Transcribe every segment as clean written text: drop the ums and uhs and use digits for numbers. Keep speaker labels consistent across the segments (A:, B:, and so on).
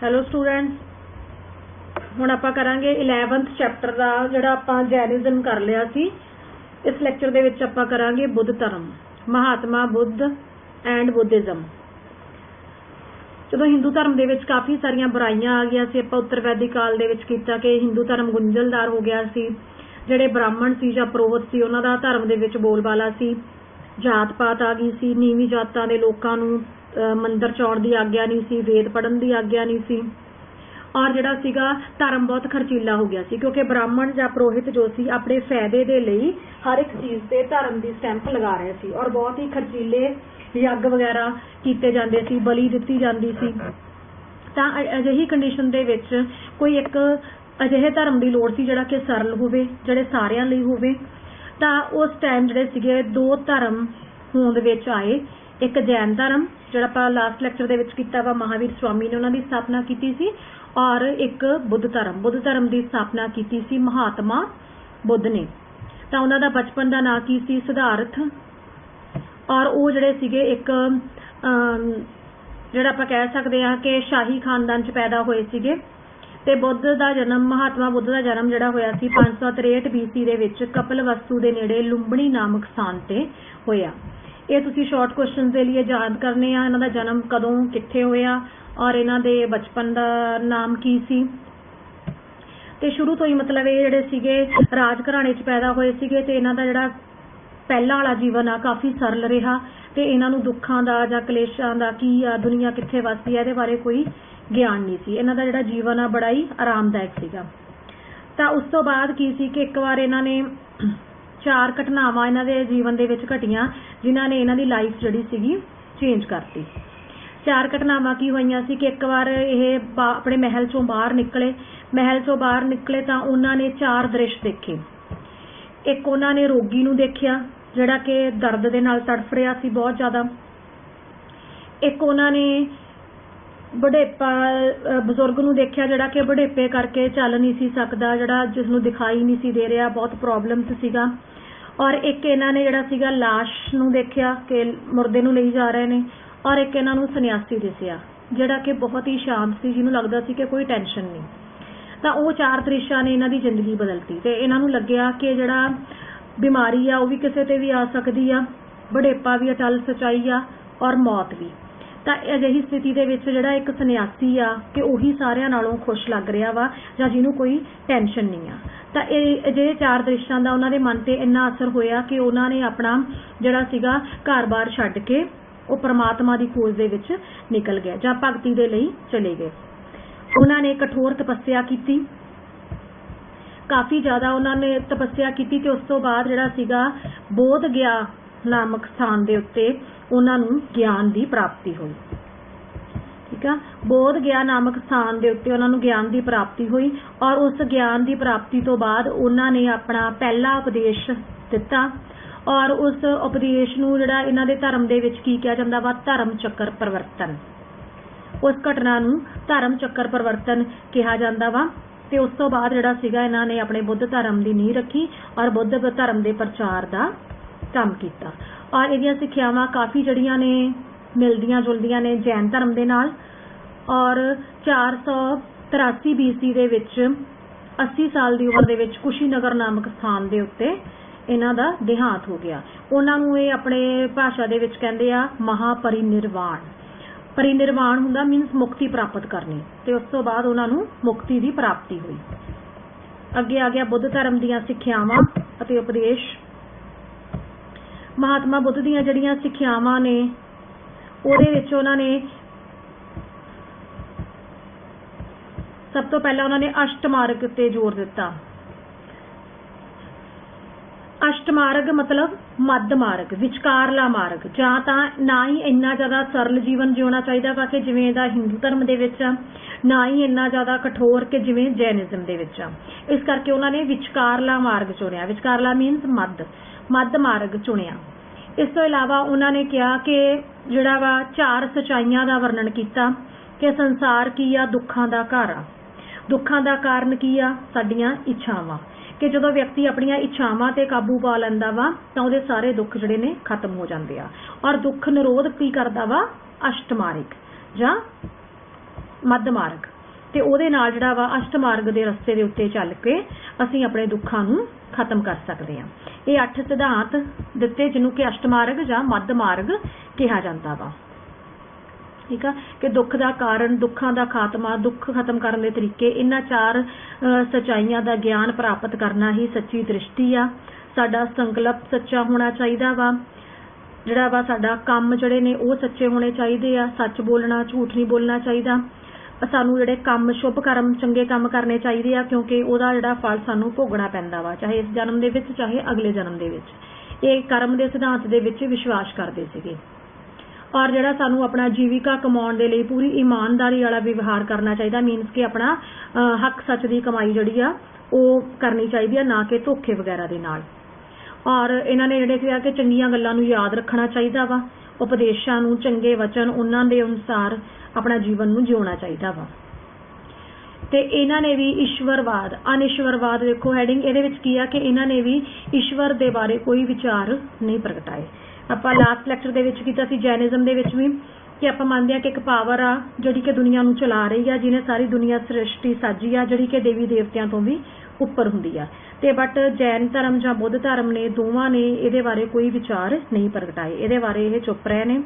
A: Hello students, हुण आपां करांगे 11th चैप्टर का जिहड़ा आपां जैनिज्म कर लिया सी। इस लैक्चर दे विच आपां करांगे बुद्ध धर्म, महात्मा बुद्ध एंड बुद्धिज्म। जदों हिंदू धर्म दे विच काफ़ी सारियां बुराइयां आ गई सी, आपां उत्तर वैदिक काल दे विच कीता कि हिंदू धर्म गुंझलदार हो गया सी। जिहड़े ब्राह्मण सी जां पुरोहित सी उन्हां दा धर्म दे विच बोलबाला सी। जात पात आ गई सी, नीवीं जातां दे लोकां नूं मंदिर च आउण दी आग्या नहीं सी, वेद पढ़न की आग्या नहीं सी। और जिहड़ा सीगा धर्म बहुत खर्चीला हो गया सी, क्योंकि ब्राह्मण जां पुरोहित जो सी अपने फायदे दे लई हर एक चीज़ ते धर्म की स्टैंप लगा रहे सी और बहुत ही खर्चीले यज्ञ वगैरह कीते जांदे सी, बली दित्ती जांदी सी। तां अजिही कंडीशन दे विच कोई एक अजिहे धर्म की लोड़ सी जिहड़ा कि सरल होवे, जिहड़े सारियां लई होवे। तां उस टाइम जिहड़े सीगे दो धर्म होंद विच आए। एक जैन धर्म जिहड़ा आपां लास्ट लैक्चर दे विच कीता वा, महावीर स्वामी ने उन्हां दी स्थापना कीती सी। और एक बुद्ध धर्म की स्थापना की सी महात्मा बुद्ध ने। तो उन्हों का बचपन का नाम की सी सिद्धार्थ। और वो जिहड़े सीगे एक जिहड़ा आपां कह सकते हैं कि शाही खानदान च पैदा होए सीगे। ते बुद्ध का जन्म, महात्मा बुद्ध का जन्म जिहड़ा होया सी 563 BC दे विच कपिलवस्तु के नेड़े लुंबनी नामक स्थान ते होया। ये तुसीं शॉर्ट क्वेश्चन के लिए याद करने आ, इन्हां दा जन्म कदों कित्थे होया और इन्हां दे बचपन का नाम की सी। ते शुरू तो ही मतलब ये जिहड़े सीगे राज घराणे च पैदा होए सीगे ते इन्हां दा जिहड़ा पहला वाला जीवन आ काफ़ी सरल रहा। ते इन्हां नूं दुखां दा जां कलेशां दा की आ, दुनिया कित्थे वसदी है, इहदे बारे कोई ज्ञान नहीं सी। इन्हां दा जिहड़ा जीवन आ बड़ा ही आरामदायक सीगा। तां उस तो बाद की सी कि एक बार इन्हां ने 4 घटनावां इन्हां दे जीवन दे विच घटियां जिन्हां ने इन्हां दी लाइफ जिहड़ी सीगी चेंज करती। 4 घटनावां की होईयां सी कि एक बार ये अपने महल चों बाहर निकले तो उन्होंने 4 दृश्य देखे। एक उन्होंने रोगी नूं देखिया जिहड़ा कि दर्द दे नाल तड़फ रहा सी बहुत ज़्यादा। एक उन्होंने बुढ़ेपा बजुर्ग नूं देखिया जिहड़ा कि बुढ़ेपे करके चल नहीं सी सकदा, जिहड़ा जिसनूं दिखाई नहीं सी दे रहा, बहुत प्रॉब्लम्स सीगा। और एक इन्हां ने जिहड़ा सीगा लाश नूं देखिया कि मुर्दे नूं लई जा रहे ने। और एक इन्हां नूं सन्यासी दिसिया जिहड़ा कि बहुत ही शांत सी, जिन्होंने लगता सी कि कोई टेंशन नहीं। तो वो 4 दृश्यां ने इन्हां दी जिंदगी बदलती। तो इन्हां नूं लग्गिया कि जिहड़ा बीमारी आ वो भी किसी ते भी आ सकदी आ, बुढ़ेपा भी अटल सच्चाई आ और मौत भी। तो अजिही स्थिति दे विच जिहड़ा एक सन्यासी आ कि उही सारियां नालों खुश लग रहा वा जां जिन्हों कोई टेंशन नहीं आ। तो अजिहे 4 दृश्यां दा उन्हां दे मन ते इन्ना असर होया कि उन्होंने अपना जिहड़ा सीगा घर-बार छड्ड के वो परमात्मा की खोज दे विच निकल गए जां भगती दे लई चले गए। उन्होंने कठोर तपस्या की, काफ़ी ज़्यादा उन्होंने तपस्या की। ते उस तो बाद जिहड़ा सीगा बोध गया नामक स्थान दे उत्ते उन्हां नूं ज्ञान की प्राप्ति हुई। ठीक है, बोध गया नामक स्थान के उत्ते उन्हां नूं ज्ञान की प्राप्ति हुई। और उस ज्ञान की प्राप्ति तो बाद उन्होंने अपना पहला उपदेश दिता। और उस उपदेश नूं जिहड़ा इन्हां दे धर्म दे विच की कहा जांदा वा, धर्म चक्कर परिवर्तन। उस घटना नूं धर्म चक्कर परिवर्तन कहा जांदा वा। ते उस तो बाद जिहड़ा सीगा इन्हां ने अपने बुद्ध धर्म की नींह रखी और बुद्ध धर्म के प्रचार का काम किया। और इहदियां सिक्ख्यावां काफ़ी जड़ियां ने मिलदियां जुलदियां ने जैन धर्म दे नाल। और 483 BC दे विच 80 साल की उम्र दे विच कुशीनगर नामक स्थान के उत्ते इन्हां दा देहांत हो गया। उन्हां नूं इह अपने भाषा दे विच कहंदे आ महापरिनिर्वाण। परिनिर्वाण हुंदा मीनस मुक्ति प्राप्त करनी। ते उस तो बाद उन्हां नूं मुक्ति की प्राप्ति हुई। अगे आ गया बुद्ध धर्म दीयां सिक्ख्यावां अते उपदेश। महात्मा बुद्ध दीयां जड़ियां सिक्ख्यावां ने उहदे विच उन्होंने सब तो पहला उन्होंने अष्टमार्ग ते जोर दिता। अष्टमार्ग मतलब मध्य मार्ग, विचकारला मार्ग। जां तां ना ही इन्ना ज़्यादा सरल जीवन जिउणा चाहिदा वा कि जिवें दा हिंदू धर्म दे विच आ, ना ही इन्ना ज़्यादा कठोर कि जिवें जैनिज्म दे विच आ। इस करके उन्होंने विचकारला मार्ग चुनिया। विचकारला मीनस मध्य मार्ग चुनिया। इस तो इलावा उन्होंने कहा कि जिहड़ा वा 4 सच्चाइयां का वर्णन किया कि संसार की आ, दुखां दा घर आ। दुखां दा कारण की आ, साडियां इच्छावां। कि जदों व्यक्ति अपनी इच्छावां ते काबू पा लैंदा वा तां उहदे सारे दुख जिहड़े ने खत्म हो जाते आ। और दुख निरोध की करदा वा अष्टमार्ग जां मध्य मार्ग। ਤੇ ਉਹਦੇ ਨਾਲ ਜਿਹੜਾ ਵਾ ਅਸ਼ਟਮਾਰਗ ਦੇ ਰਸਤੇ ਦੇ ਉੱਤੇ ਚੱਲ ਕੇ ਅਸੀਂ ਆਪਣੇ ਦੁੱਖਾਂ ਨੂੰ ਖਤਮ ਕਰ ਸਕਦੇ ਹਾਂ। ਇਹ 8 ਸਿਧਾਂਤ ਦਿੱਤੇ ਜਿਹਨੂੰ ਕਿ ਅਸ਼ਟਮਾਰਗ ਜਾਂ ਮੱਧ ਮਾਰਗ ਕਿਹਾ ਜਾਂਦਾ ਵਾ। ਠੀਕ ਆ ਕਿ ਦੁੱਖ ਦਾ ਕਾਰਨ, ਦੁੱਖਾਂ ਦਾ ਖਾਤਮਾ, ਦੁੱਖ ਖਤਮ ਕਰਨ ਦੇ ਤਰੀਕੇ, ਇਹਨਾਂ 4 ਸੱਚਾਈਆਂ ਦਾ ਗਿਆਨ ਪ੍ਰਾਪਤ ਕਰਨਾ ਹੀ ਸੱਚੀ ਦ੍ਰਿਸ਼ਟੀ ਆ। ਸਾਡਾ ਸੰਕਲਪ ਸੱਚਾ ਹੋਣਾ ਚਾਹੀਦਾ ਵਾ, ਜਿਹੜਾ ਵਾ ਸਾਡਾ ਕੰਮ ਜਿਹੜੇ ਨੇ ਉਹ ਸੱਚੇ ਹੋਣੇ ਚਾਹੀਦੇ ਆ, ਸੱਚ ਬੋਲਣਾ, ਝੂਠ ਨਹੀਂ ਬੋਲਣਾ ਚਾਹੀਦਾ। ਸਾਨੂੰ ਜਿਹੜੇ ਕੰਮ, ਸ਼ੁਭ ਕਰਮ, ਚੰਗੇ ਕੰਮ ਕਰਨੇ ਚਾਹੀਦੇ ਆ ਕਿਉਂਕਿ ਉਹਦਾ ਜਿਹੜਾ ਫਲ ਸਾਨੂੰ ਭੋਗਣਾ ਪੈਂਦਾ ਵਾ, ਚਾਹੇ ਇਸ ਜਨਮ ਦੇ ਵਿੱਚ ਚਾਹੇ ਅਗਲੇ ਜਨਮ ਦੇ ਵਿੱਚ। ਇਹ ਕਰਮ ਦੇ ਸਿਧਾਂਤ ਦੇ ਵਿੱਚ ਵਿਸ਼ਵਾਸ ਕਰਦੇ ਸੀਗੇ। ਔਰ ਜਿਹੜਾ ਸਾਨੂੰ ਆਪਣਾ ਜੀਵਿਕਾ ਕਮਾਉਣ ਦੇ ਲਈ ਪੂਰੀ ਇਮਾਨਦਾਰੀ ਵਾਲਾ ਵਿਵਹਾਰ ਕਰਨਾ ਚਾਹੀਦਾ, ਮੀਨਸ ਕਿ ਆਪਣਾ ਹੱਕ ਸੱਚ ਦੀ ਕਮਾਈ ਜਿਹੜੀ ਆ ਉਹ ਕਰਨੀ ਚਾਹੀਦੀ ਆ, ਨਾ ਕਿ ਧੋਖੇ ਵਗੈਰਾ ਦੇ ਨਾਲ। ਔਰ ਇਹਨਾਂ ਨੇ ਜਿਹੜੇ ਕਿਹਾ ਕਿ ਚੰਗੀਆਂ ਗੱਲਾਂ ਨੂੰ ਯਾਦ ਰੱਖਣਾ ਚਾਹੀਦਾ ਵਾ, ਉਪਦੇਸ਼ਾਂ ਨੂੰ, ਚੰਗੇ ਵਚਨ ਉਹਨਾਂ ਦੇ ਅਨੁਸਾਰ ਆਪਣਾ ਜੀਵਨ ਨੂੰ ਜਿਉਣਾ ਚਾਹੀਦਾ ਵਾ। ਤੇ ਇਹਨਾਂ ਨੇ ਵੀ ਈਸ਼ਵਰਵਾਦ, ਅਨਿਸ਼ਵਰਵਾਦ, ਦੇਖੋ ਹੈਡਿੰਗ ਇਹਦੇ ਵਿੱਚ ਕੀ ਆ ਕਿ ਇਹਨਾਂ ਨੇ ਵੀ ਈਸ਼ਵਰ ਦੇ ਬਾਰੇ ਕੋਈ ਵਿਚਾਰ ਨਹੀਂ ਪ੍ਰਗਟਾਏ। ਆਪਾਂ ਲਾਸਟ ਲੈਕਚਰ ਦੇ ਵਿੱਚ ਕੀਤਾ ਸੀ ਜੈਨਿਜ਼ਮ ਦੇ ਵਿੱਚ ਵੀ ਕਿ ਆਪਾਂ ਮੰਨਦੇ ਆ ਕਿ ਇੱਕ ਪਾਵਰ ਆ ਜਿਹੜੀ ਕਿ ਦੁਨੀਆ ਨੂੰ ਚਲਾ ਰਹੀ ਆ, ਜਿਹਨੇ ਸਾਰੀ ਦੁਨੀਆ ਸ੍ਰਿਸ਼ਟੀ ਸਾਜੀ ਆ, ਜਿਹੜੀ ਕਿ ਦੇਵੀ ਦੇਵਤਿਆਂ ਤੋਂ ਵੀ ਉੱਪਰ ਹੁੰਦੀ ਆ। ਤੇ ਬਟ ਜੈਨ ਧਰਮ ਜਾਂ ਬੁੱਧ ਧਰਮ ਨੇ, ਦੋਵਾਂ ਨੇ ਇਹਦੇ ਬਾਰੇ ਕੋਈ ਵਿਚਾਰ ਨਹੀਂ ਪ੍ਰਗਟਾਏ, ਇਹਦੇ ਬਾਰੇ ਇਹ ਚੁੱਪ ਰਹੇ ਨੇ।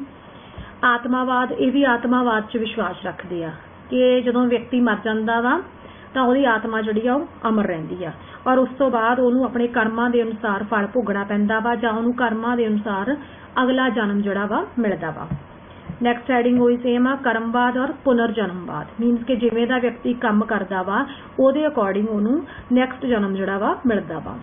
A: ਆਤਮਾਵਾਦ, ਇਹ ਵੀ ਆਤਮਾਵਾਦ 'ਚ ਵਿਸ਼ਵਾਸ ਰੱਖਦੇ ਆ ਕਿ ਜਦੋਂ ਵਿਅਕਤੀ ਮਰ ਜਾਂਦਾ ਵਾ ਤਾਂ ਉਹਦੀ ਆਤਮਾ ਜਿਹੜੀ ਆ ਉਹ ਅਮਰ ਰਹਿੰਦੀ ਆ ਔਰ ਉਸ ਤੋਂ ਬਾਅਦ ਉਹਨੂੰ ਆਪਣੇ ਕਰਮਾਂ ਦੇ ਅਨੁਸਾਰ ਫਲ ਭੋਗਣਾ ਪੈਂਦਾ ਵਾ ਜਾਂ ਉਹਨੂੰ ਕਰਮਾਂ ਦੇ ਅਨੁਸਾਰ ਅਗਲਾ ਜਨਮ ਜਿਹੜਾ ਵਾ ਮਿਲਦਾ ਵਾ। ਨੈਕਸਟ ਹੈਡਿੰਗ ਉਹੀ ਸੇਮ ਆ, ਕਰਮਵਾਦ ਔਰ ਪੁਨਰ ਜਨਮਵਾਦ, ਮੀਨਸ ਕਿ ਜਿਵੇਂ ਦਾ ਵਿਅਕਤੀ ਕੰਮ ਕਰਦਾ ਵਾ ਉਹਦੇ ਅਕੋਰਡਿੰਗ ਉਹਨੂੰ ਨੈਕਸਟ ਜਨਮ ਜਿਹੜਾ ਵਾ ਮਿਲਦਾ ਵਾ।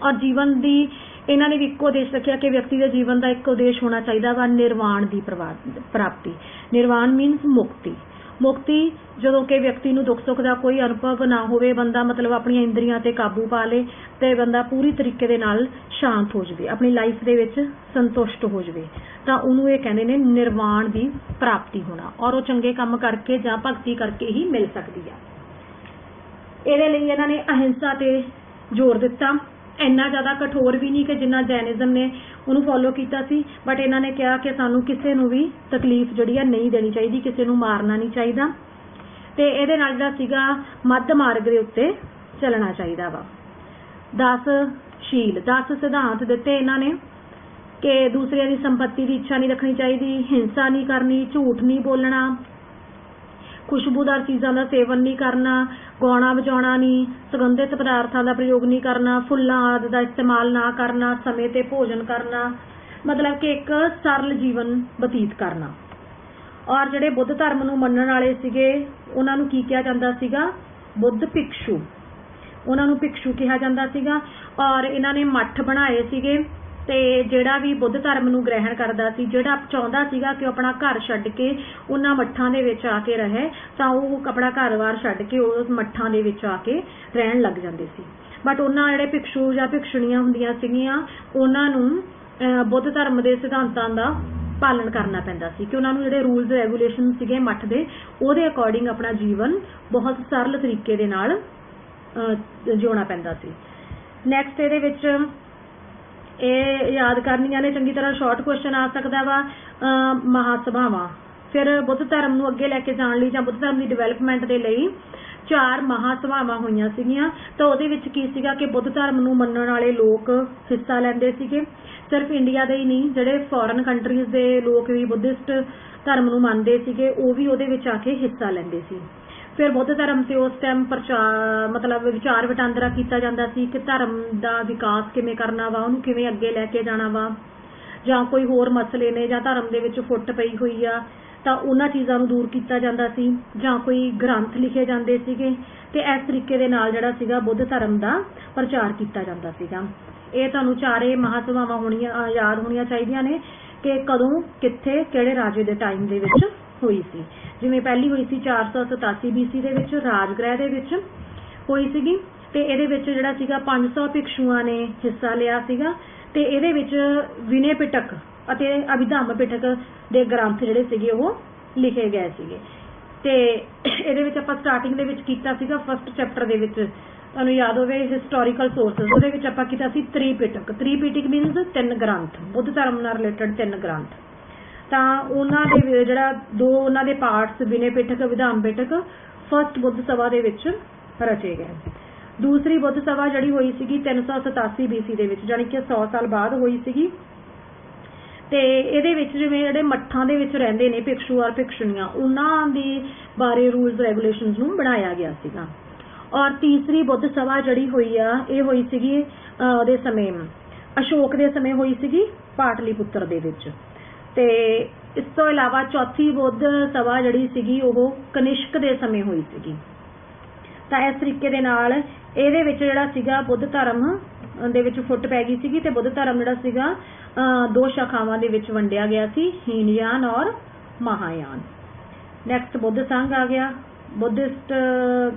A: ਔਰ ਜੀਵਨ ਦੀ ਇਹਨਾਂ ਨੇ ਵੀ ਇੱਕੋ ਉਦੇਸ਼ ਰੱਖਿਆ ਕਿ ਵਿਅਕਤੀ ਦੇ ਜੀਵਨ ਦਾ ਇੱਕ ਉਦੇਸ਼ ਹੋਣਾ ਚਾਹੀਦਾ ਵਾ ਨਿਰਵਾਣ ਦੀ ਪ੍ਰਾਪਤੀ। ਨਿਰਵਾਣ ਮੀਨਸ ਮੁਕਤੀ। ਮੁਕਤੀ ਜਦੋਂ ਕਿ ਵਿਅਕਤੀ ਨੂੰ ਦੁੱਖ ਸੁੱਖ ਦਾ ਕੋਈ ਅਨੁਭਵ ਨਾ ਹੋਵੇ, ਬੰਦਾ ਮਤਲਬ ਆਪਣੀਆਂ ਇੰਦਰੀਆਂ ਤੇ ਕਾਬੂ ਪਾ ਲੇ ਤੇ ਬੰਦਾ ਪੂਰੀ ਤਰੀਕੇ ਦੇ ਨਾਲ ਸ਼ਾਂਤ ਹੋ ਜਾਵੇ, ਆਪਣੀ ਲਾਈਫ ਦੇ ਵਿੱਚ ਸੰਤੁਸ਼ਟ ਹੋ ਜਾਵੇ, ਤਾਂ ਉਹਨੂੰ ਇਹ ਕਹਿੰਦੇ ਨੇ ਨਿਰਵਾਣ ਦੀ ਪ੍ਰਾਪਤੀ ਹੋਣਾ। ਔਰ ਉਹ ਚੰਗੇ ਕੰਮ ਕਰਕੇ ਜਾਂ ਭਗਤੀ ਕਰਕੇ ਹੀ ਮਿਲ ਸਕਦੀ ਆ। ਇਹਦੇ ਲਈ ਇਹਨਾਂ ਨੇ ਅਹਿੰਸਾ ਤੇ ਜ਼ੋਰ ਦਿੱਤਾ, ਇੰਨਾ ਜ਼ਿਆਦਾ ਕਠੋਰ ਵੀ ਨਹੀਂ ਕਿ ਜਿੰਨਾ ਜੈਨਿਜ਼ਮ ਨੇ ਉਹਨੂੰ ਫੋਲੋ ਕੀਤਾ ਸੀ, ਬਟ ਇਹਨਾਂ ਨੇ ਕਿਹਾ ਕਿ ਸਾਨੂੰ ਕਿਸੇ ਨੂੰ ਵੀ ਤਕਲੀਫ ਜਿਹੜੀ ਆ ਨਹੀਂ ਦੇਣੀ ਚਾਹੀਦੀ, ਕਿਸੇ ਨੂੰ ਮਾਰਨਾ ਨਹੀਂ ਚਾਹੀਦਾ ਤੇ ਇਹਦੇ ਨਾਲ ਜਿਹੜਾ ਸੀਗਾ ਮੱਧ ਮਾਰਗ ਦੇ ਉੱਤੇ ਚੱਲਣਾ ਚਾਹੀਦਾ ਵਾ। 10 ਸ਼ੀਲ, 10 ਸਿਧਾਂਤ ਦਿੱਤੇ ਇਹਨਾਂ ਨੇ ਕਿ ਦੂਸਰਿਆਂ ਦੀ ਸੰਪत्ति ਦੀ ਇੱਛਾ ਨਹੀਂ ਰੱਖਣੀ ਚਾਹੀਦੀ, ਹਿੰਸਾ ਨਹੀਂ ਕਰਨੀ, ਝੂਠ ਨਹੀਂ ਬੋਲਣਾ, ਖੁਸ਼ਬੂਦਾਰ ਚੀਜ਼ਾਂ ਦਾ ਸੇਵਨ ਨਹੀਂ ਕਰਨਾ, ਗਾਉਣਾ ਵਜਾਉਣਾ ਨਹੀਂ, ਸੁਗੰਧਿਤ ਪਦਾਰਥਾਂ ਦਾ ਪ੍ਰਯੋਗ ਨਹੀਂ ਕਰਨਾ, ਫੁੱਲਾਂ ਆਦਿ ਦਾ ਇਸਤੇਮਾਲ ਨਾ ਕਰਨਾ, ਸਮੇਂ ਤੇ ਭੋਜਨ ਕਰਨਾ, ਮਤਲਬ ਕਿ ਇੱਕ ਸਰਲ ਜੀਵਨ ਬਤੀਤ ਕਰਨਾ। ਔਰ ਜਿਹੜੇ ਬੁੱਧ ਧਰਮ ਨੂੰ ਮੰਨਣ ਵਾਲੇ ਸੀਗੇ ਉਹਨਾਂ ਨੂੰ ਕੀ ਕਿਹਾ ਜਾਂਦਾ ਸੀਗਾ? ਬੁੱਧ ਭਿਕਸ਼ੂ, ਉਹਨਾਂ ਨੂੰ ਭਿਕਸ਼ੂ ਕਿਹਾ ਜਾਂਦਾ ਸੀਗਾ। ਔਰ ਇਹਨਾਂ ਨੇ ਮੱਠ ਬਣਾਏ ਸੀਗੇ ਤੇ ਜਿਹੜਾ ਵੀ ਬੁੱਧ ਧਰਮ ਨੂੰ ਗ੍ਰਹਿਣ ਕਰਦਾ ਸੀ, ਜਿਹੜਾ ਚਾਹੁੰਦਾ ਸੀਗਾ ਕਿ ਉਹ ਆਪਣਾ ਘਰ ਛੱਡ ਕੇ ਉਹਨਾਂ ਮੱਠਾਂ ਦੇ ਵਿੱਚ ਆ ਕੇ ਰਹੇ, ਤਾਂ ਉਹ ਆਪਣਾ ਘਰ-ਬਾਰ ਛੱਡ ਕੇ ਉਸ ਮੱਠਾਂ ਦੇ ਵਿੱਚ ਆ ਕੇ ਰਹਿਣ ਲੱਗ ਜਾਂਦੇ ਸੀ। ਬਟ ਉਹਨਾਂ ਜਿਹੜੇ ਭਿਕਸ਼ੂ ਜਾਂ ਭਿਕਸ਼ੁਣੀਆਂ ਹੁੰਦੀਆਂ ਸੀਗੀਆਂ ਉਹਨਾਂ ਨੂੰ ਬੁੱਧ ਧਰਮ ਦੇ ਸਿਧਾਂਤਾਂ ਦਾ ਪਾਲਣ ਕਰਨਾ ਪੈਂਦਾ ਸੀ ਕਿ ਉਹਨਾਂ ਨੂੰ ਜਿਹੜੇ ਰੂਲਸ ਰੈਗੂਲੇਸ਼ਨ ਸੀਗੇ ਮੱਠ ਦੇ, ਉਹਦੇ ਅਕੋਰਡਿੰਗ ਆਪਣਾ ਜੀਵਨ ਬਹੁਤ ਸਰਲ ਤਰੀਕੇ ਦੇ ਨਾਲ ਜਿਉਣਾ ਪੈਂਦਾ ਸੀ। ਨੈਕਸਟ ਇਹਦੇ ਵਿੱਚ ਇਹ ਯਾਦ ਕਰਨੀਆਂ ਨੇ ਚੰਗੀ ਤਰ੍ਹਾਂ, ਸ਼ਾਰਟ ਕੁਐਸਚਨ ਆ ਸਕਦਾ ਵਾ। ਮਹਾਸਭਾਵਾਂ, ਫਿਰ ਬੁੱਧ ਧਰਮ ਨੂੰ ਅੱਗੇ ਲੈ ਕੇ ਜਾਣ ਲਈ ਜਾਂ ਬੁੱਧ ਧਰਮ ਦੀ ਡਿਵੈਲਪਮੈਂਟ ਦੇ ਲਈ 4 ਮਹਾਸਭਾਵਾਂ ਹੋਈਆਂ ਸੀਗੀਆਂ। ਤਾਂ ਉਹਦੇ ਵਿੱਚ ਕੀ ਸੀਗਾ ਕਿ ਬੁੱਧ ਧਰਮ ਨੂੰ ਮੰਨਣ ਵਾਲੇ ਲੋਕ ਹਿੱਸਾ ਲੈਂਦੇ ਸੀਗੇ, ਸਿਰਫ ਇੰਡੀਆ ਦੇ ਹੀ ਨਹੀਂ, ਜਿਹੜੇ ਫੋਰਨ ਕੰਟਰੀਜ਼ ਦੇ ਲੋਕ ਵੀ ਬੁੱਧਿਸਟ ਧਰਮ ਨੂੰ ਮੰਨਦੇ ਸੀਗੇ ਉਹ ਵੀ ਉਹਦੇ ਵਿੱਚ ਆ ਕੇ ਹਿੱਸਾ ਲੈਂਦੇ ਸੀ। ਫਿਰ ਬੁੱਧ ਧਰਮ ਤੇ ਉਸ ਟਾਈਮ ਮਤਲਬ ਵਿਚਾਰ ਵਟਾਂਦਰਾ ਕੀਤਾ ਜਾਂਦਾ ਸੀ ਕਿ ਧਰਮ ਦਾ ਵਿਕਾਸ ਕਿਵੇਂ ਕਰਨਾ ਵਾ, ਉਹਨੂੰ ਕਿਵੇਂ ਅੱਗੇ ਲੈ ਕੇ ਜਾਣਾ ਵਾ, ਜਾਂ ਕੋਈ ਹੋਰ ਮਸਲੇ ਨੇ ਜਾਂ ਧਰਮ ਦੇ ਵਿੱਚ ਫੁੱਟ ਪਈ ਹੋਈ ਆ ਤਾਂ ਉਹਨਾਂ ਚੀਜ਼ਾਂ ਨੂੰ ਦੂਰ ਕੀਤਾ ਜਾਂਦਾ ਸੀ, ਜਾਂ ਕੋਈ ਗ੍ਰੰਥ ਲਿਖੇ ਜਾਂਦੇ ਸੀਗੇ ਤੇ ਇਸ ਤਰੀਕੇ ਦੇ ਨਾਲ ਜਿਹੜਾ ਸੀਗਾ ਬੁੱਧ ਧਰਮ ਦਾ ਪ੍ਰਚਾਰ ਕੀਤਾ ਜਾਂਦਾ ਸੀਗਾ। ਇਹ ਤੁਹਾਨੂੰ 4 ਮਹਾਸਭਾਵਾਂ ਹੋਣੀਆਂ ਯਾਦ ਹੋਣੀਆਂ ਚਾਹੀਦੀਆਂ ਨੇ ਕਿ ਕਦੋਂ, ਕਿੱਥੇ, ਕਿਹੜੇ ਰਾਜੇ ਦੇ ਟਾਈਮ ਦੇ ਵਿੱਚ ਹੋਈ ਸੀ। ਜਿਵੇਂ ਪਹਿਲੀ ਹੋਈ ਸੀ 487 BC ਦੇ ਵਿੱਚ, ਰਾਜਗ੍ਰਹਿ ਦੇ ਵਿੱਚ ਹੋਈ ਸੀਗੀ ਤੇ ਇਹਦੇ ਵਿੱਚ ਜਿਹੜਾ ਸੀਗਾ 500 ਭਿਕਸ਼ੂਆਂ ਨੇ ਹਿੱਸਾ ਲਿਆ ਸੀਗਾ ਤੇ ਇਹਦੇ ਵਿੱਚ ਵਿਨੇ ਪਿਟਕ ਅਤੇ ਅਭਿਧੰਮ ਪਿਟਕ ਦੇ ਗ੍ਰੰਥ ਜਿਹੜੇ ਸੀਗੇ ਉਹ ਲਿਖੇ ਗਏ ਸੀਗੇ। ਤੇ ਇਹਦੇ ਵਿੱਚ ਆਪਾਂ ਸਟਾਰਟਿੰਗ ਦੇ ਵਿੱਚ ਕੀਤਾ ਸੀਗਾ ਫਸਟ ਚੈਪਟਰ ਦੇ ਵਿੱਚ, ਤੁਹਾਨੂੰ ਯਾਦ ਹੋਵੇ ਹਿਸਟੋਰੀਕਲ ਸੋਰਸਸ, ਉਹਦੇ ਵਿੱਚ ਆਪਾਂ ਕੀਤਾ ਸੀ ਤ੍ਰਿਪਿਟਕ। ਤ੍ਰਿਪਿਟਕ ਮੀਨਸ 3 ਗ੍ਰੰਥ, ਬੁੱਧ ਧਰਮ ਨਾਲ ਰਿਲੇਟਡ 3 ਗ੍ਰੰਥ। ਤਾਂ ਉਹਨਾਂ ਦੇ ਜਿਹੜਾ 2 ਉਹਨਾਂ ਦੇ ਪਾਰਟਸ ਵਿਨੇ ਪਿਟਕ, ਅਭਿਧੰਮ ਪਿਟਕ, फस्ट बुद्ध सभा दे विच रचे गए। दूसरी बुद्ध सभा जिहड़ी होई सीगी 387 BC दे विच, जानी कि 100 साल बाद होई सीगी। ते इहदे विच जिवें जिहड़े मठां दे विच रहिंदे ने भिक्षु और भिक्षुणियां, उन्हां दे बारे रूल्स रेगूलेशनस नूं बनाया गया सीगा। और तीसरी बुद्ध सभा जिहड़ी होई आ ये होई सीगी ਉਹਦੇ ਸਮੇਂ अशोक ਦੇ ਸਮੇਂ ਹੋਈ ਸੀਗੀ ਪਾਟਲੀਪੁੱਤਰ ਦੇ ਵਿੱਚ। ਤੇ ਇਸ ਤੋਂ ਇਲਾਵਾ ਚੌਥੀ ਬੁੱਧ ਸਭਾ ਜਿਹੜੀ ਸੀਗੀ ਉਹ ਕਨਿਸ਼ਕ ਦੇ ਸਮੇਂ ਹੋਈ ਸੀਗੀ। ਤਾਂ ਇਸ ਤਰੀਕੇ ਦੇ ਨਾਲ ਇਹਦੇ ਵਿੱਚ ਜਿਹੜਾ ਸੀਗਾ ਬੁੱਧ ਧਰਮ ਦੇ ਵਿੱਚ ਫੁੱਟ ਪੈ ਗਈ ਸੀਗੀ ਤੇ ਬੁੱਧ ਧਰਮ ਜਿਹੜਾ ਸੀਗਾ ਦੋ ਸ਼ਾਖਾਵਾਂ ਦੇ ਵਿੱਚ ਵੰਡਿਆ ਗਿਆ ਸੀ, ਹੀਨਯਾਨ ਔਰ ਮਹਾਯਾਨ। ਨੈਕਸਟ ਬੁੱਧ ਸੰਘ ਆ ਗਿਆ। ਬੁੱਧਿਸਟ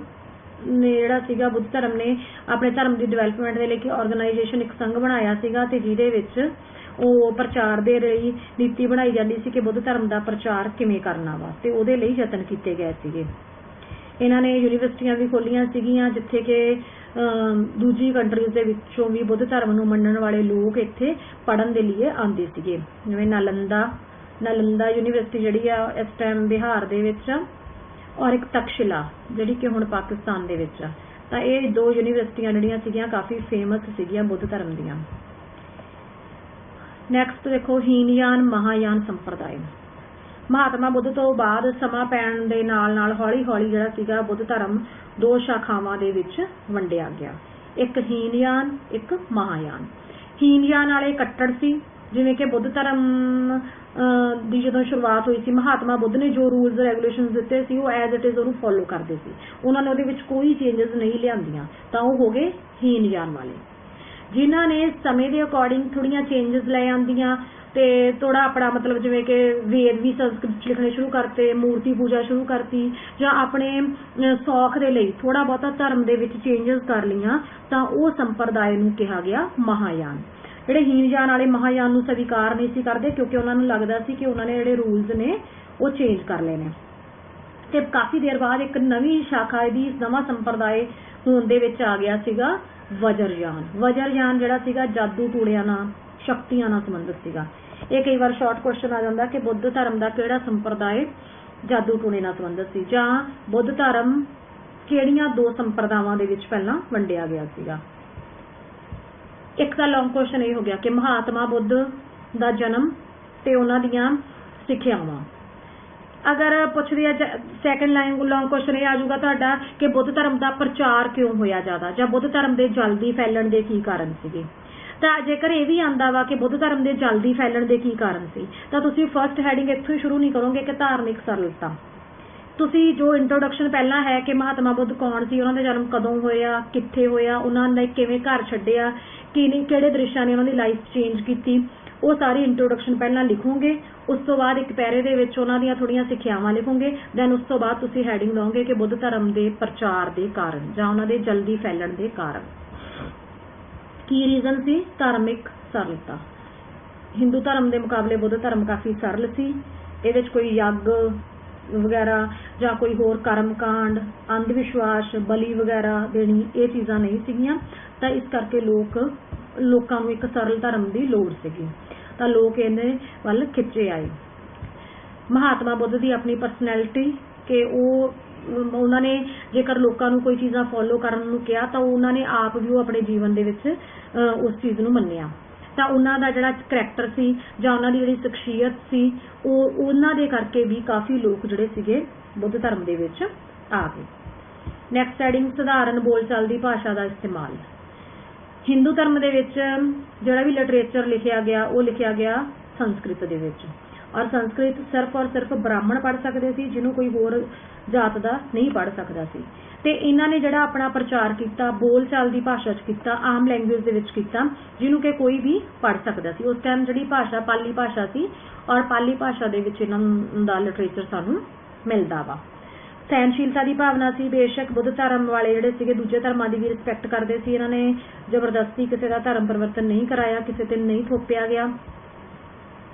A: ने ਜਿਹੜਾ ਸੀਗਾ ਬੁੱਧ ਧਰਮ ਨੇ ਆਪਣੇ ਧਰਮ ਦੀ ਡਿਵੈਲਪਮੈਂਟ ਦੇ ਲਈ ਇੱਕ ਆਰਗੇਨਾਈਜੇਸ਼ਨ, ਇੱਕ ਸੰਘ ਬਣਾਇਆ ਸੀਗਾ ਤੇ ਜਿਹਦੇ ਵਿੱਚ ਉਹ ਪ੍ਰਚਾਰ ਦੇ ਲਈ ਨੀਤੀ ਬਣਾਈ ਜਾਂਦੀ ਸੀ ਕਿ ਬੁੱਧ ਧਰਮ ਦਾ ਪ੍ਰਚਾਰ ਕਿਵੇਂ ਕਰਨਾ ਵਾ ਤੇ ਉਹਦੇ ਲਈ ਯਤਨ ਕੀਤੇ ਗਏ ਸੀਗੇ। ਇਹਨਾਂ ਨੇ ਯੂਨੀਵਰਸਿਟੀਆਂ ਵੀ ਖੋਲੀਆਂ ਸੀਗੀਆਂ ਜਿੱਥੇ ਕਿ ਦੂਜੀ ਕੰਟਰੀਜ਼ ਦੇ ਵਿੱਚੋਂ ਵੀ ਬੁੱਧ ਧਰਮ ਨੂੰ ਮੰਨਣ ਵਾਲੇ ਲੋਕ ਇੱਥੇ ਪੜ੍ਹਨ ਦੇ ਲਈ ਆਉਂਦੇ ਸੀਗੇ। ਜਿਵੇਂ ਨਾਲੰਦਾ ਯੂਨੀਵਰਸਿਟੀ ਜਿਹੜੀ ਆ ਇਸ ਟਾਈਮ ਬਿਹਾਰ ਦੇ ਵਿੱਚ और एक तक्षशिला जिहड़ी कि हुण पाकिस्तान दे विच आ। तां इह दो यूनीवर्सिटियां जिहड़ियां सीगियां काफ़ी फेमस सीगियां बुद्ध धर्म दीयां। नैक्सट देखो हीनयान महायान संप्रदाय। महात्मा बुद्ध तो बाद समा पैण दे नाल नाल हौली हौली जिहड़ा सीगा बुद्ध धर्म दो शाखावां दे विच वंडिया गया, एक हीनयान एक महायान। हीनयान वाले कट्टड़ सी, जिवें कि बुद्ध धर्म ਦੀ ਜਦੋਂ ਸ਼ੁਰੂਆਤ ਹੋਈ ਸੀ ਮਹਾਤਮਾ ਬੁੱਧ ਨੇ ਜੋ ਰੂਲਸ ਰੈਗੂਲੇਸ਼ਨਸ ਦਿੱਤੇ ਸੀ ਉਹ ਐਜ਼ ਇਟ ਇਜ਼ ਉਹਨੂੰ ਫੋਲੋ ਕਰਦੇ ਸੀ, ਉਹਨਾਂ ਨੇ ਉਹਦੇ ਵਿੱਚ ਕੋਈ ਚੇਂਜਸ ਨਹੀਂ ਲਿਆਂਦੀਆਂ। ਤਾਂ ਉਹ ਹੋ ਗਏ ਹੀਨਯਾਨ ਵਾਲੇ, ਜਿਨ੍ਹਾਂ ਨੇ ਸਮੇਂ ਦੇ ਅਕੋਰਡਿੰਗ ਥੋੜੀਆਂ ਚੇਂਜਸ ਲੈ ਆਂਦੀਆਂ ਤੇ ਥੋੜਾ ਆਪਣਾ ਮਤਲਬ ਜਿਵੇਂ ਕਿ ਵੇਦ ਵੀ ਸੰਸਕ੍ਰਿਤ ਲਿਖਣੇ ਸ਼ੁਰੂ ਕਰਤੇ, ਮੂਰਤੀ ਪੂਜਾ ਸ਼ੁਰੂ ਕਰਤੀ ਜਾਂ ਆਪਣੇ ਸੌਖ ਦੇ ਲਈ ਥੋੜਾ ਬਹੁਤਾ ਧਰਮ ਦੇ ਵਿੱਚ ਚੇਂਜਸ ਕਰ ਲਈਆਂ, ਤਾਂ ਉਹ ਸੰਪਰਦਾਇ ਨੂੰ ਕਿਹਾ ਗਿਆ ਮਹਾਯਾਨ। ਜਿਹੜੇ ਹੀਨਯਾਨ ਵਾਲੇ ਮਹਾਯਾਨ ਨੂੰ ਸਵੀਕਾਰ ਨਹੀਂ ਸੀ ਕਰਦੇ ਕਿਉਂਕਿ ਉਹਨਾਂ ਨੂੰ ਲੱਗਦਾ ਸੀ ਕਿ ਉਹਨਾਂ ਨੇ ਜਿਹੜੇ ਰੂਲਸ ਨੇ ਉਹ ਚੇਂਜ ਕਰ ਲਏ ਨੇ। ਤੇ ਕਾਫੀ ਦੇਰ ਬਾਅਦ ਇੱਕ ਨਵੀਂ ਸ਼ਾਖਾ ਦੀ ਨਵਾਂ ਸੰਪਰਦਾਇ ਹੋਣ ਦੇ ਵਿੱਚ ਆ ਗਿਆ ਸੀਗਾ ਵਜਰਯਾਨ। ਵਜਰਯਾਨ ਜਿਹੜਾ ਸੀਗਾ ਜਾਦੂ ਟੂਣਿਆਂ ਨਾਲ, ਸ਼ਕਤੀਆਂ ਨਾਲ ਸੰਬੰਧਿਤ ਸੀਗਾ। ਇਹ ਕਈ ਵਾਰ ਸ਼ਾਰਟ ਕੁਐਸਚਨ ਆ ਜਾਂਦਾ ਕਿ ਬੁੱਧ ਧਰਮ ਦਾ ਕਿਹੜਾ ਸੰਪਰਦਾਇ ਜਾਦੂ ਟੂਣੇ ਨਾਲ ਸੰਬੰਧਿਤ ਸੀ, ਜਾਂ ਬੁੱਧ ਧਰਮ ਕਿਹੜੀਆਂ ਦੋ ਸੰਪਰਦਾਵਾਂ ਦੇ ਵਿੱਚ ਪਹਿਲਾਂ ਵੰਡਿਆ ਗਿਆ ਸੀਗਾ। ਇੱਕ ਤਾਂ ਲੌਂਗ ਕੁਐਸਚਨ ਇਹ ਹੋ ਗਿਆ ਕਿ ਮਹਾਤਮਾ ਬੁੱਧ ਦਾ ਜਨਮ ਤੇ ਉਹਨਾਂ ਦੀਆਂ ਸਿੱਖਿਆਵਾਂ। ਅਗਰ ਪੁੱਛਦੇ ਆ ਸੈਕੰਡ ਲਾਈਨ ਲੌਂਗ ਕੁਐਸਚਨ ਇਹ ਆ ਜਾਊਗਾ ਤੁਹਾਡਾ ਕਿ ਬੁੱਧ ਧਰਮ ਦਾ ਪ੍ਰਚਾਰ ਕਿਉਂ ਹੋਇਆ ਜ਼ਿਆਦਾ, ਜਾਂ ਬੁੱਧ ਧਰਮ ਦੇ ਜਲਦੀ ਫੈਲਣ ਦੇ ਕੀ ਕਾਰਨ ਸੀਗੇ। ਤਾਂ ਜੇਕਰ ਇਹ ਵੀ ਆਂਦਾ ਵਾ ਕਿ ਬੁੱਧ ਧਰਮ ਦੇ ਜਲਦੀ ਫੈਲਣ ਦੇ ਕੀ ਕਾਰਨ ਸੀ, ਤਾਂ ਤੁਸੀਂ ਫਸਟ ਹੈਡਿੰਗ ਇੱਥੋਂ ਹੀ ਸ਼ੁਰੂ ਨਹੀਂ ਕਰੋਗੇ ਕਿ ਧਾਰਮਿਕ ਸਰਲਤਾ। ਤੁਸੀਂ ਜੋ ਇੰਟਰੋਡਕਸ਼ਨ ਪਹਿਲਾਂ ਹੈ ਕਿ ਮਹਾਤਮਾ ਬੁੱਧ ਕੌਣ ਸੀ, ਉਹਨਾਂ ਦਾ ਜਨਮ ਕਦੋਂ ਹੋਇਆ, ਕਿੱਥੇ ਹੋਇਆ, ਉਹਨਾਂ ਨੇ ਕਿਵੇਂ ਘਰ ਛੱਡਿਆ, ਕਿਹੜੇ ਦ੍ਰਿਸ਼ਾਂ ਨੇ ਉਹਨਾਂ ਦੀ ਲਾਈਫ ਚੇਂਜ ਕੀਤੀ, ਉਹ ਸਾਰੀ ਇੰਟਰੋਡਕਸ਼ਨ ਪਹਿਲਾਂ ਲਿਖੋਗੇ। ਉਸ ਤੋਂ ਬਾਅਦ ਇੱਕ ਪੈਰੇ ਦੇ ਵਿੱਚ ਉਹਨਾਂ ਦੀਆਂ ਥੋੜੀਆਂ ਸਿੱਖਿਆਵਾਂ ਲਿਖੋਗੇ। ਦੈਨ ਉਸ ਤੋਂ ਬਾਅਦ ਤੁਸੀਂ ਹੈਡਿੰਗ ਲਓਗੇ ਕਿ ਬੁੱਧ ਧਰਮ ਦੇ ਪ੍ਰਚਾਰ ਦੇ ਕਾਰਨ ਜਾਂ ਉਹਨਾਂ ਦੇ ਜਲਦੀ ਫੈਲਣ ਦੇ ਕਾਰਨ ਕੀ ਰੀਜ਼ਨ ਸੀ। ਧਾਰਮਿਕ ਸਰਲਤਾ। ਹਿੰਦੂ ਧਰਮ ਦੇ ਮੁਕਾਬਲੇ ਬੁੱਧ ਧਰਮ ਕਾਫੀ ਸਰਲ ਸੀ। ਇਹਦੇ ਵਿੱਚ ਕੋਈ ਯੱਗ ਵਗੈਰਾ ਜਾਂ ਕੋਈ ਹੋਰ ਕਰਮਕਾਂਡ, ਅੰਧ ਵਿਸ਼ਵਾਸ, ਬਲੀ ਵਗੈਰਾ ਦੇਣੀ, ਇਹ ਚੀਜ਼ਾਂ ਨਹੀਂ ਸੀਗੀਆਂ। ਤਾਂ ਇਸ ਕਰਕੇ ਲੋਕਾਂ ਨੂੰ ਇੱਕ ਸਰਲ ਧਰਮ ਦੀ ਲੋੜ ਸੀਗੀ, ਤਾਂ ਲੋਕ ਇਹਦੇ ਵੱਲ ਖਿੱਚੇ ਆਏ। ਮਹਾਤਮਾ ਬੁੱਧ ਦੀ ਆਪਣੀ ਪਰਸਨੈਲਿਟੀ ਕਿ ਉਹਨਾਂ ਨੇ ਜੇਕਰ ਲੋਕਾਂ ਨੂੰ ਕੋਈ ਚੀਜ਼ਾਂ ਫੋਲੋ ਕਰਨ ਨੂੰ ਕਿਹਾ ਤਾਂ ਉਹਨਾਂ ਨੇ ਆਪ ਵੀ ਉਹ ਆਪਣੇ ਜੀਵਨ ਦੇ ਵਿੱਚ ਉਸ ਚੀਜ਼ ਨੂੰ ਮੰਨਿਆ। ਤਾਂ ਉਹਨਾਂ ਦਾ ਜਿਹੜਾ ਕਰੈਕਟਰ ਸੀ ਜਾਂ ਉਹਨਾਂ ਦੀ ਜਿਹੜੀ ਸ਼ਖਸੀਅਤ ਸੀ ਉਹਨਾਂ ਦੇ ਕਰਕੇ ਵੀ ਕਾਫੀ ਲੋਕ ਜਿਹੜੇ ਸੀਗੇ ਬੁੱਧ ਧਰਮ ਦੇ ਵਿੱਚ ਆ ਗਏ। ਨੈਕਸਟ ਹੈਡਿੰਗ ਸਧਾਰਨ ਬੋਲਚਾਲ ਦੀ ਭਾਸ਼ਾ ਦਾ ਇਸਤੇਮਾਲ। ਹਿੰਦੂ ਧਰਮ ਦੇ ਵਿੱਚ ਜਿਹੜਾ ਵੀ ਲਿਟਰੇਚਰ ਲਿਖਿਆ ਗਿਆ ਉਹ ਲਿਖਿਆ ਗਿਆ ਸੰਸਕ੍ਰਿਤ ਦੇ ਵਿੱਚ, ਔਰ ਸੰਸਕ੍ਰਿਤ ਸਿਰਫ ਔਰ ਸਿਰਫ ਬ੍ਰਾਹਮਣ ਪੜ੍ਹ ਸਕਦੇ ਸੀ, ਜਿਹਨੂੰ ਕੋਈ ਹੋਰ ਜਾਤ ਦਾ ਨਹੀਂ ਪੜ੍ਹ ਸਕਦਾ ਸੀ। ਤੇ ਇਹਨਾਂ ਨੇ ਜਿਹੜਾ ਆਪਣਾ ਪ੍ਰਚਾਰ ਕੀਤਾ ਬੋਲਚਾਲ ਦੀ ਭਾਸ਼ਾ 'ਚ ਕੀਤਾ, ਆਮ ਲੈਂਗੁਏਜ ਦੇ ਵਿੱਚ ਕੀਤਾ, ਜਿਹਨੂੰ ਕਿ ਕੋਈ ਵੀ ਪੜ੍ਹ ਸਕਦਾ ਸੀ। ਉਸ ਟਾਈਮ ਜਿਹੜੀ ਭਾਸ਼ਾ ਪਾਲੀ ਭਾਸ਼ਾ ਸੀ, ਔਰ ਪਾਲੀ ਭਾਸ਼ਾ ਦੇ ਵਿੱਚ ਇਹਨਾਂ ਦਾ ਲਿਟਰੇਚਰ ਸਾਨੂੰ ਮਿਲਦਾ ਵਾ। ਸਹਿਣਸ਼ੀਲਤਾ ਦੀ ਭਾਵਨਾ ਸੀ। ਬੇਸ਼ੱਕ ਬੁੱਧ ਧਰਮ ਵਾਲੇ ਜਿਹੜੇ ਸੀਗੇ ਦੂਜੇ ਧਰਮਾਂ ਦੀ ਵੀ ਰਿਸਪੈਕਟ ਕਰਦੇ ਸੀ। ਇਹਨਾਂ ਨੇ ਜ਼ਬਰਦਸਤੀ ਕਿਸੇ ਦਾ ਧਰਮ ਪਰਿਵਰਤਨ ਨਹੀਂ ਕਰਾਇਆ, ਕਿਸੇ ਤੇ ਨਹੀਂ ਥੋਪਿਆ ਗਿਆ।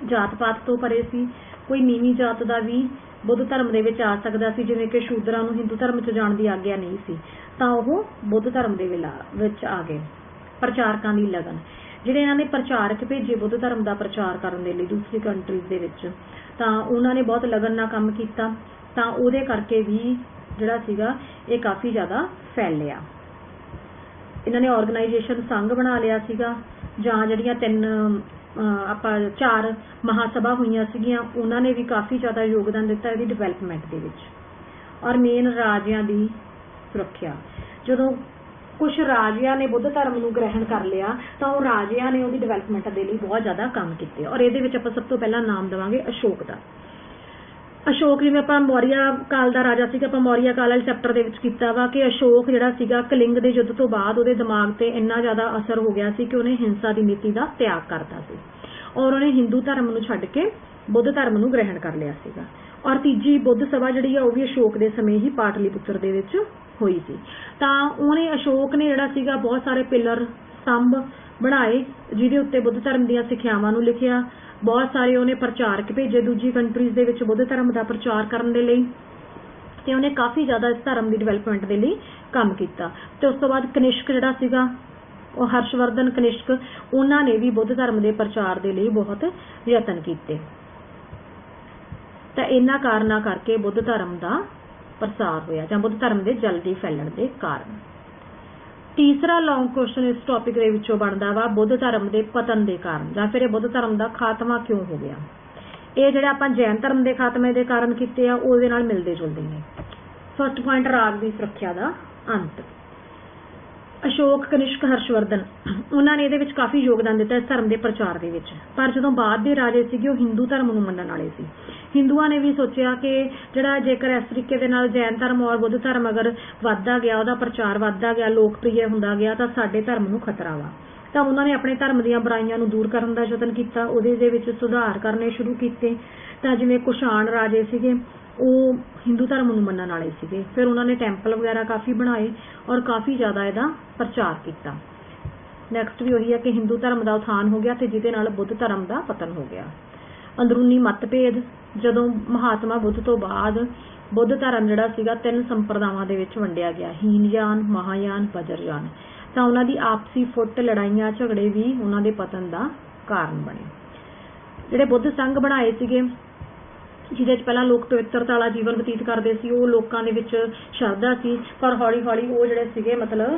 A: ਜਾਤ ਪਾਤ ਤੋਂ ਪਰੇ ਸੀ। ਕੋਈ ਨੀਵੀਂ ਜਾਤ ਦਾ ਵੀ ਬੁੱਧ ਧਰਮ ਦੇ ਵਿੱਚ ਆ ਸਕਦਾ ਸੀ, ਜਿਵੇਂ ਕਿ ਸ਼ੂਦਰਾਂ ਨੂੰ ਹਿੰਦੂ ਧਰਮ 'ਚ ਜਾਣ ਦੀ ਆਗਿਆ ਨਹੀਂ ਸੀ, ਤਾਂ ਉਹ ਬੁੱਧ ਧਰਮ ਦੇ ਵਿੱਚ ਆ ਗਏ। ਪ੍ਰਚਾਰਕਾਂ ਦੀ ਲਗਨ। ਜਿਹੜੇ ਇਹਨਾਂ ਨੇ ਪ੍ਰਚਾਰਕ ਭੇਜੇ ਬੁੱਧ ਧਰਮ ਦਾ ਪ੍ਰਚਾਰ ਕਰਨ ਦੇ ਲਈ ਦੂਸਰੀ ਕੰਟਰੀਜ਼ ਦੇ ਵਿੱਚ, ਤਾਂ ਉਹਨਾਂ ਨੇ ਬਹੁਤ ਲਗਨ ਨਾਲ ਕੰਮ ਕੀਤਾ। ਤਾਂ ਉਹਦੇ ਕਰਕੇ ਵੀ ਜਿਹੜਾ ਸੀਗਾ ਇਹ ਕਾफ़ी ज़्यादा फैलिया। ਇਹਨਾਂ ਨੇ ऑर्गेनाइजेशन संघ बना लिया सीगा, ਜਾਂ ਜਿਹੜੀਆਂ 4 महासभा ਹੋਈਆਂ ਸੀਗੀਆਂ ਉਹਨਾਂ ਨੇ भी काफ़ी ज़्यादा योगदान दिता ਇਹਦੀ डिवेलपमेंट ਦੇ ਵਿੱਚ। और मेन राजियां ਦੀ सुरक्षा, ਜਦੋਂ कुछ राजियां ने बुद्ध धर्म ਨੂੰ ग्रहण कर लिया तो वो राजियां ने ਉਹਦੀ डिवेलपमेंट ਦੇ ਲਈ बहुत ज़्यादा काम किए। और ਇਹਦੇ ਵਿੱਚ ਆਪਾਂ सब तो पहला नाम देवांगे अशोक का। अशोक जिवें आपां मौर्य काल का राजा सीगा, आपां मौर्य काल वाले चैप्टर दे विच कीता वा कि अशोक जिहड़ा सीगा कलिंग दे युद्ध तो बाद ਉਹਦੇ दिमाग ते इन्ना ज़्यादा असर हो गया सी कि उन्हें हिंसा की नीति का त्याग करता सी और उन्हें हिंदू धर्म नूं छड्ड के बुद्ध धर्म नूं ग्रहण कर लिया सीगा। और तीजी बुद्ध सभा जिहड़ी आ वो भी अशोक के समय ही पाटलीपुत्र दे विच होई सी। तां उन्हें अशोक ने जिहड़ा सीगा बहुत सारे पिलर स्तंभ बनाए जिहदे उत्ते बुद्ध धर्म दीयां सिक्ख्यावां नूं लिखिया। बहुत सारे उन्हें प्रचारक भेजे दूजी कंट्रीज़ दे विच बुद्ध धर्म का प्रचार करने दे लई ते उन्हें काफ़ी ज़्यादा इस धर्म की डिवेलपमेंट के लिए काम किया। तो उस तो बाद कनिष्क जिहड़ा सीगा हर्षवर्धन कनिष्क उन्होंने भी बुद्ध धर्म के प्रचार के लिए बहुत यतन किए। तो इन्हां कारणों करके बुद्ध धर्म का प्रसार होया जां बुद्ध धर्म के जल्दी फैलण के कारण। तीसरा लॉन्ग क्वेश्चन इस टॉपिक के विचों बनता वा बुद्ध धर्म के पतन के कारण या फिर बुद्ध धर्म का खात्मा क्यों हो गया। ये जिहड़े आपां जैन धर्म के खात्मे के कारण कीते आ उहदे नाल मिलदे जुलदे ने। फर्स्ट पॉइंट राज की सुरक्षा का अंत। अशोक कनिष्क हर्षवर्धन उन्होंने ये काफ़ी योगदान दिता इस धर्म के प्रचार के विच, पर जो बाद के राजे सीगे हिंदू धर्म नूं मनण वाले सी। हिंदुओं ने भी सोचा कि जिहड़ा जेकर इस तरीके दे नाल जैन धर्म और बुद्ध धर्म अगर वधदा गया उहदा प्रचार वधदा गया लोकप्रिय हुंदा गया तो साडे धर्म नूं खतरा वा। तो उन्होंने अपने धर्म दीयां बुराइयां नूं दूर करन दा यतन कीता, उहदे दे विच सुधार करने शुरू कीते। तां जिवें कुशाण राजे सीगे वो हिंदू धर्म नूं मनण वाले सीगे, फिर उन्होंने टैंपल वगैरह काफ़ी बनाए और काफ़ी ज़्यादा इहदा प्रचार किया। नैक्सट भी वही है कि हिंदू धर्म का उत्थान हो गया तो जिहदे नाल बुद्ध धर्म का पतन हो गया। अंदरूनी मतभेद जदों महात्मा बुद्ध तो बाद बुद्ध धर्म जिहड़ा सीगा 3 संप्रदावां दे विच वंडिया गया, हीनयान महायान वज्रयान। तो उन्हां दी आपसी फुट लड़ाइयां झगड़े भी उन्हां दे पतन का कारण बने। जिहड़े बुद्ध संघ बनाए सीगे जिहदे च पहलां लोग पवित्रता वाला जीवन बतीत करते सी, वो लोगों के विच शरधा सी, पर हौली हौली वो जिहड़े सीगे मतलब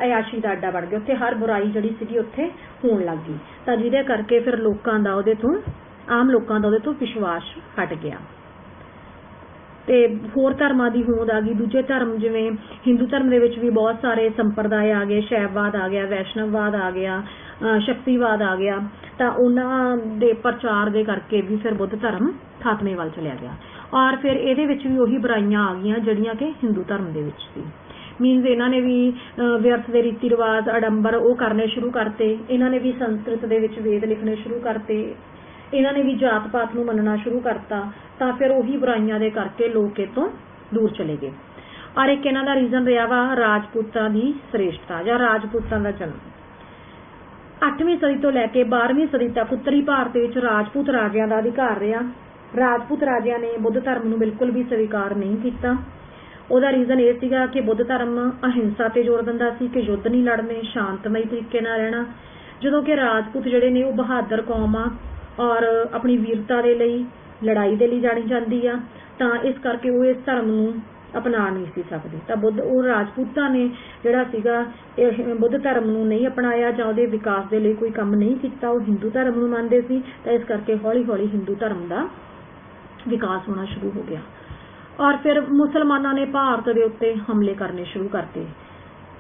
A: अयाशी का अड्डा बन गया, उत्थे हर बुराई जिहड़ी सीगी उत्थे होण लग गई। तो जिहदे करके फिर लोगों का उहदे तो आम लोगों का उहदे तो विश्वास हट गया ते होर धर्मां दी होंद आ गई। दूजे धर्म जिवें हिंदू धर्म दे विच भी बहुत सारे संप्रदाय आ गए, शैववाद आ गया, वैष्णववाद आ गया, शक्तिवाद आ गया। तो उन्हां दे प्रचार दे करके भी फिर बुद्ध धर्म खात्मे वाल चलिया गया। और फिर इहदे विच भी उही बुराइयां आ गईयां जिहड़ियां कि हिंदू धर्म दे विच सी। मीनस इन्हां ने भी व्यर्थ दे रीति रिवाज अडंबर वो करने शुरू करते, इन्हां ने भी संस्कृत दे विच वेद लिखने शुरू करते, इन्हां ने भी जात पात नूं मनना शुरू करता। तो फिर उही बुराइयां दे करके लोग इह तों दूर चले गए। और एक इन्हां दा रीजन रहा वा राजपूतां दी श्रेष्ठता या राजपूतां दा जन्म। 8वीं सदी तो लैके 12वीं सदी तक उत्तरी भारत विच राजपूत राजियां दा अधिकार रहा। राजपूत राजियां ने बुद्ध धर्म नूं बिल्कुल भी स्वीकार नहीं किया। ਉਹਦਾ रीजन ये सीगा कि बुद्ध धर्म अहिंसा ते जोर दिंदा सी कि युद्ध नहीं लड़ने, शांतमई तरीके नाल रहना। जदों कि राजपूत जिहड़े ने वो बहादुर कौम आ और अपनी वीरता दे लई लड़ाई दे लई जानी जांदी आ, तां इस करके वो इस धर्म नूं अपना नहीं सी सकदे। तां बुद्ध वो राजपूतां ने जिहड़ा सीगा बुद्ध धर्म नूं नहीं अपनाया जां उहदे विकास दे लई कोई काम नहीं कीता, वो हिंदू धर्म नूं मनदे सी। तां इस करके हौली हौली हिंदू धर्म दा विकास होना शुरू हो गया। और फिर मुसलमानों ने भारत के उत्ते हमले करने शुरू करते।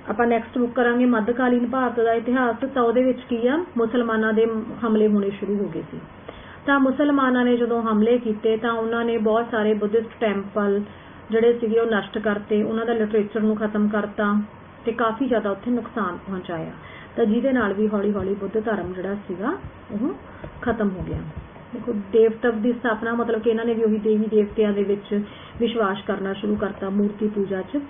A: ਆਪਾਂ ਨੈਕਸਟ ਬੁੱਕ ਕਰਾਂਗੇ ਮੱਧਕਾਲੀਨ ਭਾਰਤ ਦਾ ਇਤਿਹਾਸ। ਤਾਂ ਉਹਦੇ ਵਿੱਚ ਕੀ ਆ ਮੁਸਲਮਾਨਾਂ ਦੇ ਹਮਲੇ ਹੋਣੇ ਸ਼ੁਰੂ ਹੋ ਗਏ ਸੀ। ਤਾਂ ਮੁਸਲਮਾਨਾਂ ਨੇ ਜਦੋਂ ਹਮਲੇ ਕੀਤੇ ਤਾਂ ਉਹਨਾਂ ਨੇ ਬਹੁਤ ਸਾਰੇ ਬੁੱਧਿਸਟ ਟੈਂਪਲ ਜਿਹੜੇ ਸੀਗੇ ਉਹ ਨਸ਼ਟ ਕਰਤੇ, ਉਹਨਾਂ ਦਾ ਲਿਟਰੇਚਰ ਨੂੰ ਖਤਮ ਕਰਤਾ ਤੇ ਕਾਫੀ ਜ਼ਿਆਦਾ ਉੱਥੇ ਨੁਕਸਾਨ ਪਹੁੰਚਾਇਆ। ਤਾਂ ਜਿਹਦੇ ਨਾਲ ਵੀ ਹੌਲੀ ਹੌਲੀ ਬੁੱਧ ਧਰਮ ਜਿਹੜਾ ਸੀਗਾ ਉਹ ਖਤਮ ਹੋ ਗਿਆ। देखो देवतव की स्थापना मतलब कि इन्होंने भी वही देवी देवतिया के विश्वास करना शुरू करता, मूर्ति पूजा च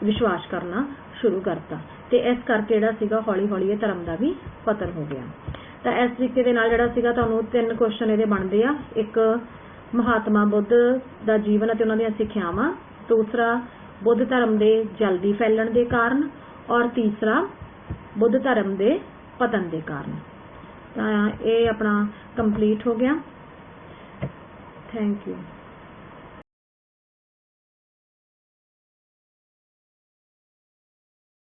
A: विश्वास करना शुरू करता। तो इस करके जिहड़ा सीगा हौली हौली धर्म का भी पतन हो गया। तो इस तरीके दे नाल जिहड़ा सीगा तुहानूं 3 क्वेश्चन इहदे बनदे आ। एक महात्मा बुद्ध का जीवन अते उन्हां दीयां सिक्ख्यावां, दूसरा बुद्ध धर्म के जल्दी फैलण के कारण, और तीसरा बुद्ध धर्म के पतन के कारण। तो ये अपना कंप्लीट हो गया। Thank you.